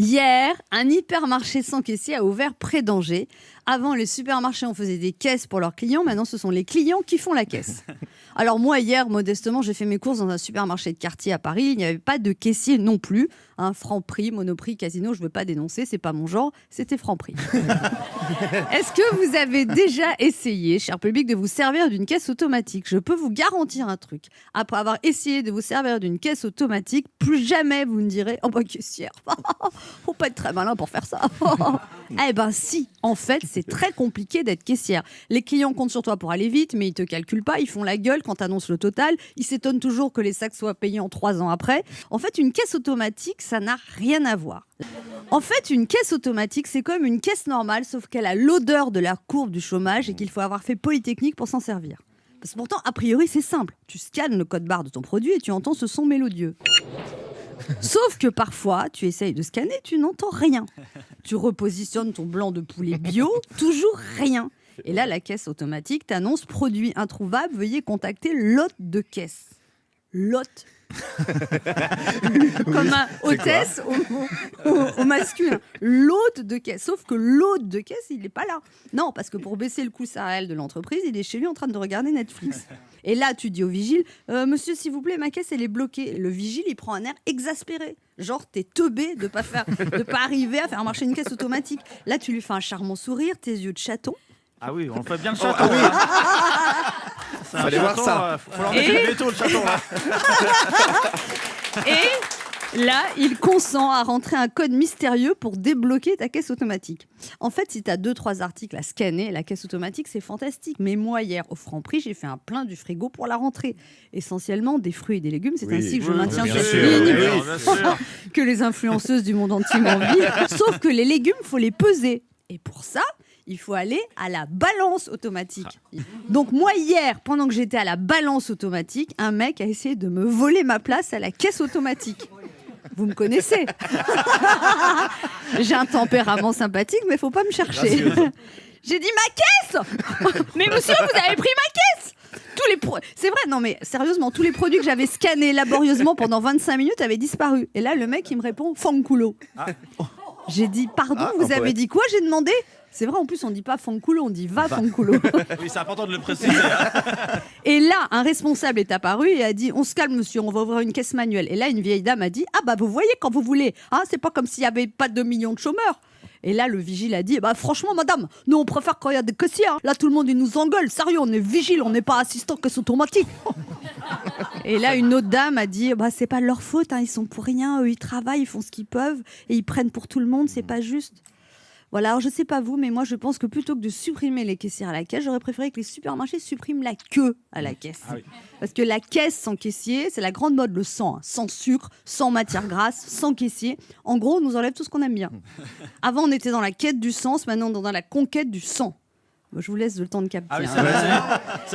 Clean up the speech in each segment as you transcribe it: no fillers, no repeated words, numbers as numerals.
Hier, un hypermarché sans caissier a ouvert près d'Angers. Avant, les supermarchés, on faisait des caisses pour leurs clients. Maintenant, ce sont les clients qui font la caisse. Alors moi, hier, modestement, j'ai fait mes courses dans un supermarché de quartier à Paris. Il n'y avait pas de caissier non plus. Franprix, Monoprix, Casino, je ne veux pas dénoncer, c'est pas mon genre, c'était Franprix. Est-ce que vous avez déjà essayé, cher public, de vous servir d'une caisse automatique ? Je peux vous garantir un truc. Après avoir essayé de vous servir d'une caisse automatique, plus jamais vous ne direz « Oh bah caissière, faut pas être très malin pour faire ça. » Eh ben si, en fait, c'est très compliqué d'être caissière. Les clients comptent sur toi pour aller vite, mais ils te calculent pas, ils font la gueule quand t'annonces le total, ils s'étonnent toujours que les sacs soient payés en 3 ans après. En fait, une caisse automatique, ça n'a rien à voir. En fait, une caisse automatique, c'est comme une caisse normale, sauf qu'elle a l'odeur de la courbe du chômage et qu'il faut avoir fait Polytechnique pour s'en servir. Parce que pourtant, a priori, c'est simple. Tu scannes le code barre de ton produit et tu entends ce son mélodieux. Sauf que parfois, tu essayes de scanner, tu n'entends rien. Tu repositionnes ton blanc de poulet bio, toujours rien. Et là, la caisse automatique t'annonce « Produit introuvable, veuillez contacter l'hôte de caisse ». L'hôte. Comme un hôtesse au masculin. L'hôte de caisse. Sauf que l'hôte de caisse, il n'est pas là. Non, parce que pour baisser le coût salarial de l'entreprise, il est chez lui en train de regarder Netflix. Et là, tu dis au vigile, monsieur, s'il vous plaît, ma caisse, elle est bloquée. Le vigile, il prend un air exaspéré. Genre, t'es teubé de pas arriver à faire marcher une caisse automatique. Là, tu lui fais un charmant sourire, tes yeux de chaton. Ah oui, on fait bien le chaton. Fallait voir ça. Faut leur mettre le veto, le chaton. Et là, il consent à rentrer un code mystérieux pour débloquer ta caisse automatique. En fait, si tu as 2-3 articles à scanner, la caisse automatique, c'est fantastique. Mais moi, hier, au Franprix, j'ai fait un plein du frigo pour la rentrée. Essentiellement, des fruits et des légumes. C'est ainsi que je maintiens cette ligne que les influenceuses du monde entier m'envient. Sauf que les légumes, il faut les peser. Et pour ça, il faut aller à la balance automatique. Donc moi, hier, pendant que j'étais à la balance automatique, un mec a essayé de me voler ma place à la caisse automatique. Vous me connaissez. J'ai un tempérament sympathique, mais il ne faut pas me chercher. J'ai dit ma caisse. Mais monsieur, vous avez pris ma caisse. C'est vrai, non mais sérieusement, tous les produits que j'avais scannés laborieusement pendant 25 minutes avaient disparu. Et là, le mec, il me répond « Fanculo ». J'ai dit « Pardon, vous avez dit quoi ?» J'ai demandé. C'est vrai, en plus, on ne dit pas Fanculo, on dit va Fanculo. Oui, c'est important de le préciser. Et là, un responsable est apparu et a dit « On se calme, monsieur, on va ouvrir une caisse manuelle. » Et là, une vieille dame a dit « Ah bah, vous voyez quand vous voulez. C'est pas comme s'il n'y avait pas 2 millions de chômeurs. » Et là, le vigile a dit « Franchement, madame, nous, on préfère quand il y a des caissiers. Là, tout le monde, il nous engueule. Sérieux, on est vigile, on n'est pas assistant caisse automatique. » Et là, une autre dame a dit « C'est pas de leur faute, ils sont pour rien. Eux, ils travaillent, ils font ce qu'ils peuvent et ils prennent pour tout le monde. C'est pas juste. » Voilà, alors je sais pas vous, mais moi je pense que plutôt que de supprimer les caissières à la caisse, j'aurais préféré que les supermarchés suppriment la queue à la caisse. Ah oui. Parce que la caisse sans caissier, c'est la grande mode, le sang. Sans sucre, sans matière grasse, sans caissier. En gros, on nous enlève tout ce qu'on aime bien. Avant, on était dans la quête du sens, maintenant on est dans la conquête du sang. Je vous laisse le temps de capter.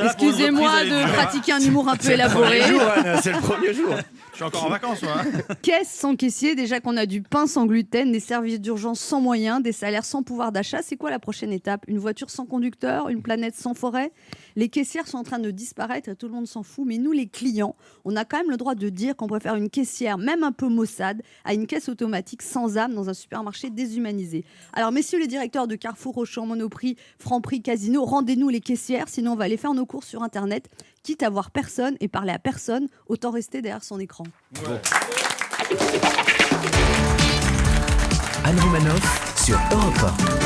Excusez-moi de pratiquer un humour un peu élaboré. C'est le premier jour. Je suis encore en vacances, moi. Caisse sans caissier, déjà qu'on a du pain sans gluten, des services d'urgence sans moyens, des salaires sans pouvoir d'achat. C'est quoi la prochaine étape ? Une voiture sans conducteur ? Une planète sans forêt ? Les caissières sont en train de disparaître et tout le monde s'en fout. Mais nous, les clients, on a quand même le droit de dire qu'on préfère une caissière, même un peu maussade, à une caisse automatique sans âme dans un supermarché déshumanisé. Alors, messieurs les directeurs de Carrefour, Auchan, Monoprix, Franprix, Casino, rendez-nous les caissières, sinon on va aller faire nos courses sur Internet. Quitte à voir personne et parler à personne, autant rester derrière son écran. Ouais. Anne Romanoff sur Europe 1.